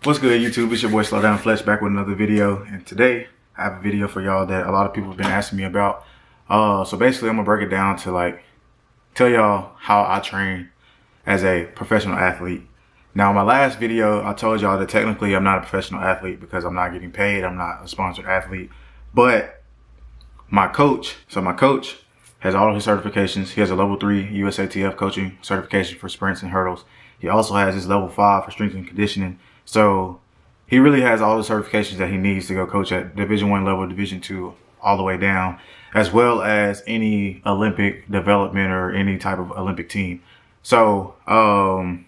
What's good, YouTube? It's your boy Slow Down Flesh back with another video, and today I have a video for y'all that a lot of people have been asking me about. So basically, I'm gonna break it down to tell y'all how I train as a professional athlete. Now, in my last video, I told y'all that technically I'm not a professional athlete because I'm not getting paid. I'm not a sponsored athlete, but my coach has all of his certifications. He has a level 3 USATF coaching certification for sprints and hurdles. He also has his level 5 for strength and conditioning. So he really has all the certifications that he needs to go coach at Division 1 level, Division 2, all the way down, as well as any Olympic development or any type of Olympic team. So I'm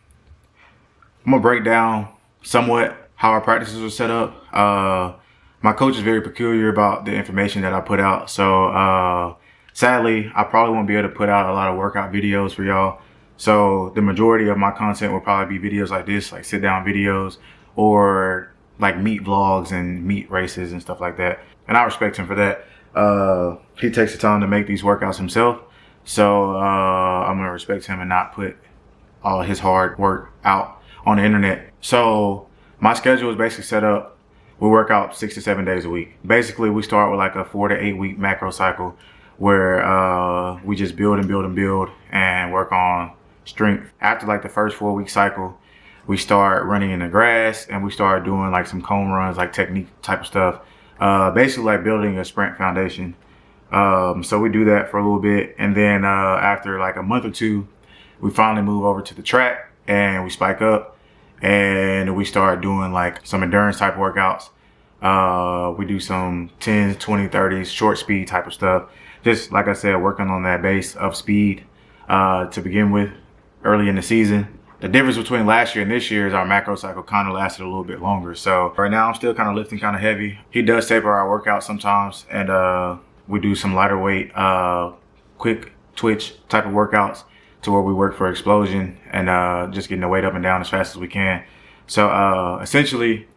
gonna break down somewhat how our practices are set up. My coach is very peculiar about the information that I put out. So sadly, I probably won't be able to put out a lot of workout videos for y'all. So the majority of my content will probably be videos like this, like sit down videos or like meet vlogs and meet races and stuff like that. And I respect him for that. He takes the time to make these workouts himself. So I'm gonna respect him and not put all his hard work out on the internet. So my schedule is basically set up. We work out 6 to 7 days a week. Basically, we start with like a 4 to 8 week macro cycle where we just build and work on strength. After like the first 4 week cycle, we start running in the grass and we start doing like some cone runs, like technique type of stuff. Basically like building a sprint foundation. So we do that for a little bit. And then after like a month or two, we finally move over to the track and we spike up and we start doing like some endurance type workouts. We do some 10s, 20, 30s, short speed type of stuff. Just like I said, working on that base of speed to begin with early in the season. The difference between last year and this year is our macro cycle kind of lasted a little bit longer. So right now I'm still kind of lifting kind of heavy. He does taper our workouts sometimes, and we do some lighter weight, quick twitch type of workouts to where we work for explosion and just getting the weight up and down as fast as we can. So essentially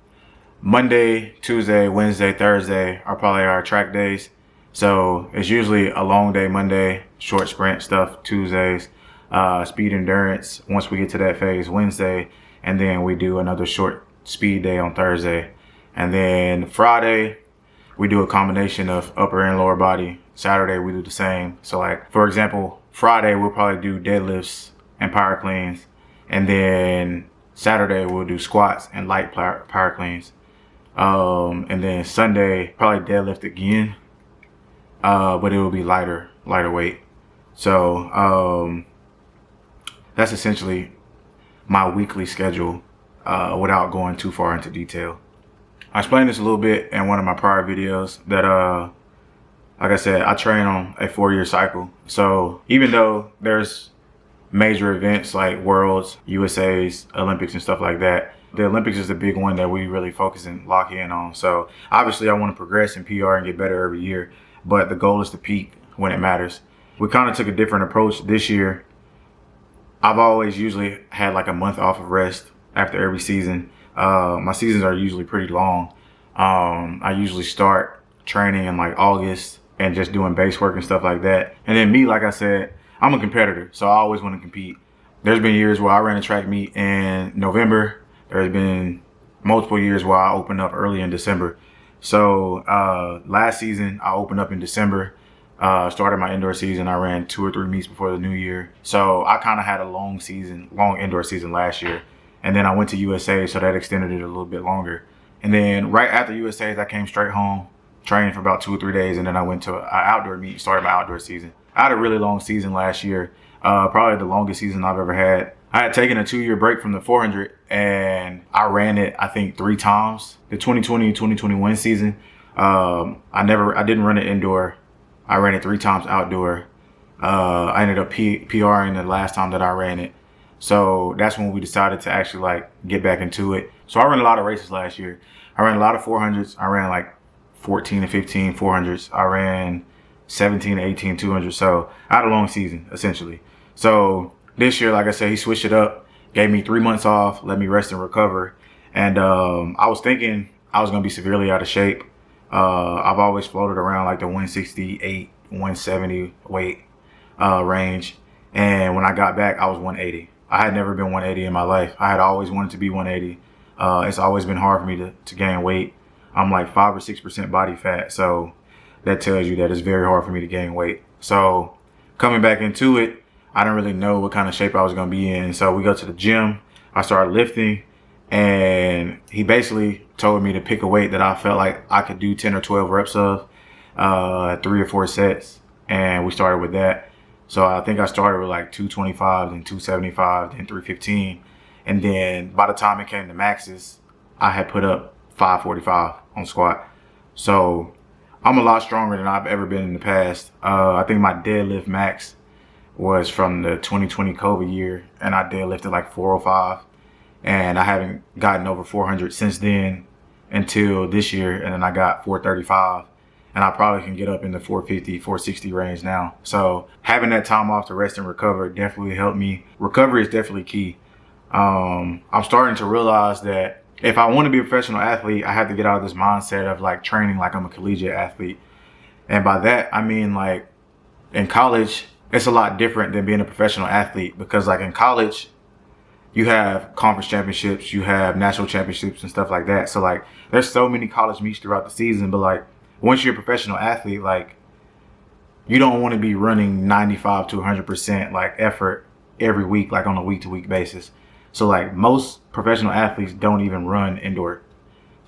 Monday, Tuesday, Wednesday, Thursday are probably our track days. So it's usually a long day Monday, short sprint stuff Tuesdays, speed endurance once we get to that phase Wednesday, and then we do another short speed day on Thursday. And then Friday, we do a combination of upper and lower body. Saturday, we do the same. So like, for example, Friday, we'll probably do deadlifts and power cleans. And then Saturday, we'll do squats and light power cleans. And then Sunday, probably deadlift again, but it will be lighter weight. So that's essentially my weekly schedule without going too far into detail. I explained this a little bit in one of my prior videos that like I said, I train on a 4-year cycle. So even though there's major events like Worlds, USA's, Olympics and stuff like that, the Olympics is the big one that we really focus and lock in on. So obviously I want to progress in PR and get better every year, but the goal is to peak when it matters. We kind of took a different approach this year. I've always usually had like a month off of rest after every season. My seasons are usually pretty long. I usually start training in like August and just doing base work and stuff like that. And then me, like I said, I'm a competitor, so I always want to compete. There's been years where I ran a track meet in November. There's been multiple years where I opened up early in December. So last season, I opened up in December. Started my indoor season. I ran 2 or 3 meets before the new year. So I kind of had a long indoor season last year. And then I went to USA, so that extended it a little bit longer. And then right after USA's, I came straight home, trained for about 2 or 3 days, and then I went to an outdoor meet, started my outdoor season. I had a really long season last year, probably the longest season I've ever had. I had taken a 2-year break from the 400, and I ran it, I think, 3 times. The 2020 and 2021 season, I didn't run it indoor. I ran it 3 times outdoor. I ended up PRing the last time that I ran it. So that's when we decided to actually like get back into it. So I ran a lot of races last year. I ran a lot of 400s. I ran like 14 to 15 400s. I ran 17 to 18 200s. So I had a long season essentially. So this year, like I said, he switched it up, gave me 3 months off, let me rest and recover. And I was thinking I was gonna be severely out of shape. I've always floated around like the 168, 170 weight range. And when I got back, I was 180. I had never been 180 in my life. I had always wanted to be 180. It's always been hard for me to gain weight. I'm like 5 or 6% body fat. So that tells you that it's very hard for me to gain weight. So coming back into it, I didn't really know what kind of shape I was going to be in. So we go to the gym. I started lifting, and he basically told me to pick a weight that I felt like I could do 10 or 12 reps of, 3 or 4 sets. And we started with that. So I think I started with like 225, then 275, then 315. And then by the time it came to maxes, I had put up 545 on squat. So I'm a lot stronger than I've ever been in the past. I think my deadlift max was from the 2020 COVID year, and I deadlifted like 405. And I haven't gotten over 400 since then until this year. And then I got 435. And I probably can get up in the 450, 460 range now. So having that time off to rest and recover definitely helped me. Recovery is definitely key. I'm starting to realize that if I want to be a professional athlete, I have to get out of this mindset of like training like I'm a collegiate athlete. And by that, I mean like in college, it's a lot different than being a professional athlete, because like in college, you have conference championships, you have national championships and stuff like that. So like there's so many college meets throughout the season, but like once you're a professional athlete, like you don't want to be running 95 to 100% like effort every week, like on a week-to-week basis. So like most professional athletes don't even run indoor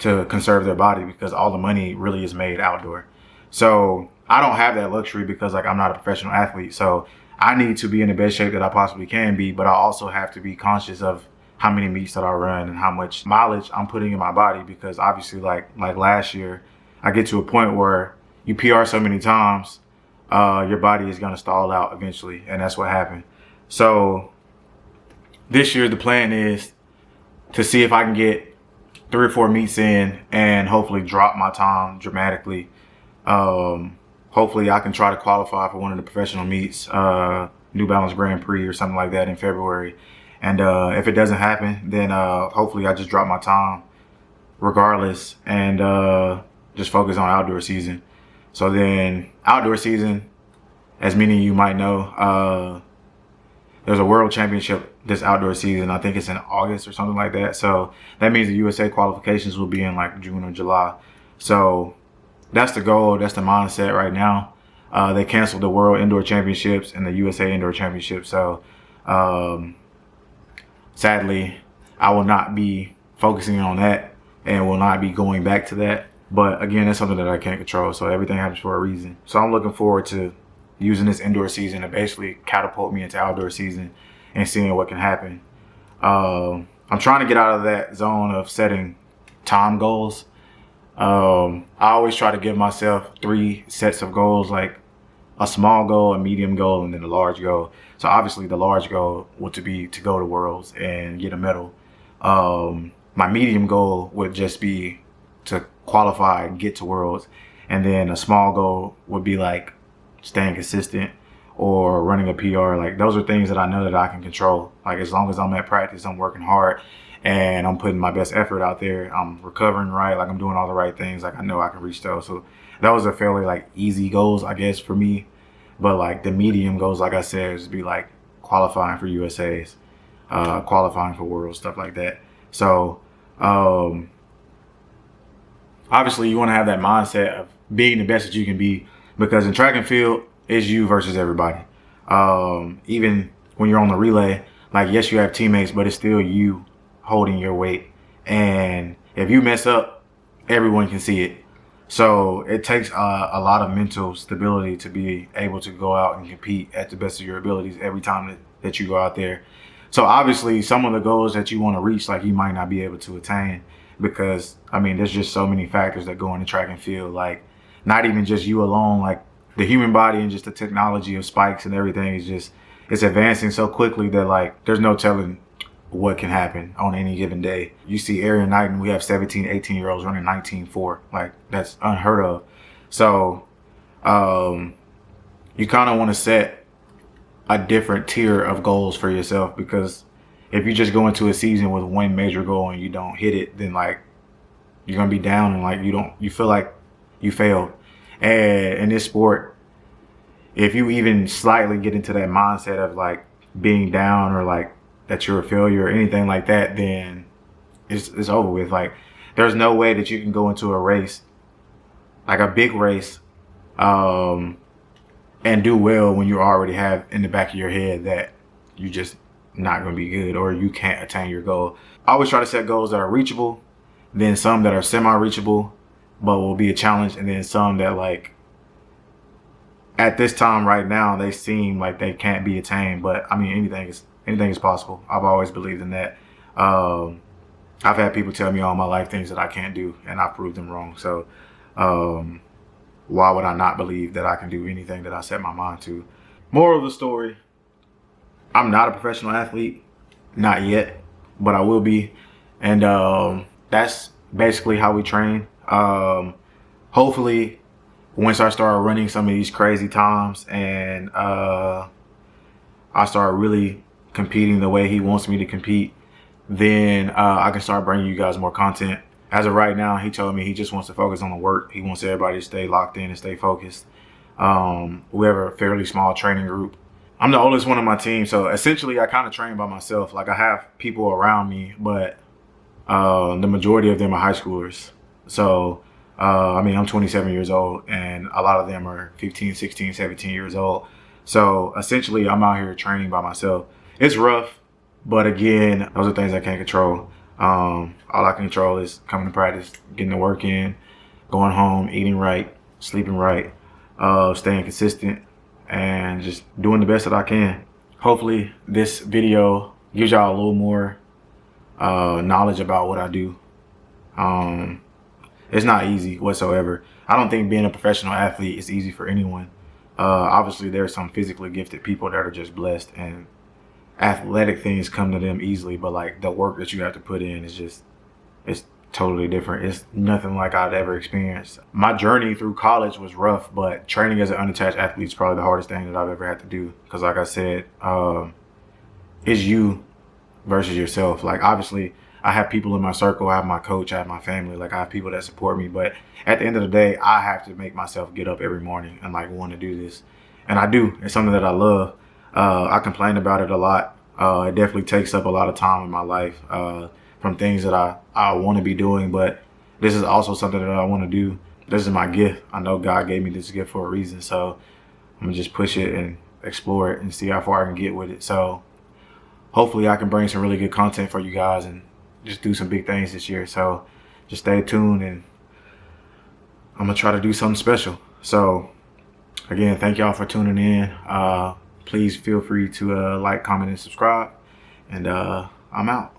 to conserve their body, because all the money really is made outdoor. So I don't have that luxury because like I'm not a professional athlete. So I need to be in the best shape that I possibly can be, but I also have to be conscious of how many meets that I run and how much mileage I'm putting in my body, because obviously like last year, I get to a point where you PR so many times, your body is going to stall out eventually. And that's what happened. So this year, the plan is to see if I can get 3 or 4 meets in and hopefully drop my time dramatically. Hopefully I can try to qualify for one of the professional meets, New Balance Grand Prix or something like that in February. And if it doesn't happen, then hopefully I just drop my time regardless, and just focus on outdoor season. So then outdoor season, as many of you might know, there's a world championship this outdoor season. I think it's in August or something like that. So that means the USA qualifications will be in like June or July. So that's the goal. That's the mindset right now. They canceled the World Indoor Championships and the USA Indoor Championships. So sadly, I will not be focusing on that and will not be going back to that. But again, that's something that I can't control. So everything happens for a reason. So I'm looking forward to using this indoor season to basically catapult me into outdoor season and seeing what can happen. I'm trying to get out of that zone of setting time goals. I always try to give myself 3 sets of goals, like a small goal, a medium goal, and then a large goal. So obviously the large goal would be to go to Worlds and get a medal. My medium goal would just be to qualify and get to Worlds. And then a small goal would be like staying consistent or running a PR. Like those are things that I know that I can control. Like as long as I'm at practice, I'm working hard and I'm putting my best effort out there, I'm recovering right, like I'm doing all the right things, like I know I can reach those. So that was a fairly like easy goals, I guess, for me. But like the medium goals, like I said, is be like qualifying for USAs, qualifying for Worlds, stuff like that. So obviously you want to have that mindset of being the best that you can be, because in track and field, it's you versus everybody. Even when you're on the relay, like yes, you have teammates, but it's still you holding your weight. And if you mess up, everyone can see it. So it takes a lot of mental stability to be able to go out and compete at the best of your abilities every time that you go out there. So obviously some of the goals that you want to reach, like you might not be able to attain, because I mean, there's just so many factors that go into track and field, like not even just you alone, like the human body and just the technology of spikes and everything is just, it's advancing so quickly that like, there's no telling what can happen on any given day. You see Aaron Knight, and we have 17, 18-year-olds running 19.4. Like that's unheard of. So you kind of want to set a different tier of goals for yourself, because if you just go into a season with one major goal and you don't hit it, then like you're gonna be down and like you feel like you failed. And in this sport, if you even slightly get into that mindset of like being down or like that you're a failure or anything like that, then it's over with. Like, there's no way that you can go into a race, like a big race, and do well when you already have in the back of your head that you just not going to be good or you can't attain your goal. I always try to set goals that are reachable, then some that are semi-reachable but will be a challenge, and then some that, like, at this time right now, they seem like they can't be attained. But I mean, anything is possible. I've always believed in that. I've had people tell me all my life things that I can't do, and I proved them wrong. So why would I not believe that I can do anything that I set my mind to? Moral of the story, I'm not a professional athlete, not yet, but I will be. And that's basically how we train. Hopefully, once I start running some of these crazy times and I start really competing the way he wants me to compete, then I can start bringing you guys more content. As of right now, he told me he just wants to focus on the work. He wants everybody to stay locked in and stay focused. We have a fairly small training group. I'm the oldest one on my team, so essentially I kind of train by myself. Like, I have people around me, but the majority of them are high schoolers. So, I mean, I'm 27 years old, and a lot of them are 15, 16, 17 years old. So essentially, I'm out here training by myself. It's rough, but again, those are things I can't control. All I can control is coming to practice, getting the work in, going home, eating right, sleeping right, staying consistent, and just doing the best that I can. Hopefully, this video gives y'all a little more knowledge about what I do. It's not easy whatsoever. I don't think being a professional athlete is easy for anyone. Obviously, there are some physically gifted people that are just blessed and athletic things come to them easily, but like the work that you have to put in is just, it's totally different. It's nothing like I'd ever experienced. My journey through college was rough, but training as an unattached athlete is probably the hardest thing that I've ever had to do. Because like I said, it's you versus yourself. Like, obviously, I have people in my circle, I have my coach, I have my family, like I have people that support me. But at the end of the day, I have to make myself get up every morning and like want to do this. And I do. It's something that I love. I complain about it a lot. It definitely takes up a lot of time in my life from things that I want to be doing. But this is also something that I want to do. This is my gift. I know God gave me this gift for a reason. So I'm going to just push it and explore it and see how far I can get with it. So hopefully I can bring some really good content for you guys and just do some big things this year. So just stay tuned, and I'm gonna try to do something special. So again, thank y'all for tuning in. Please feel free to like, comment, and subscribe. And I'm out.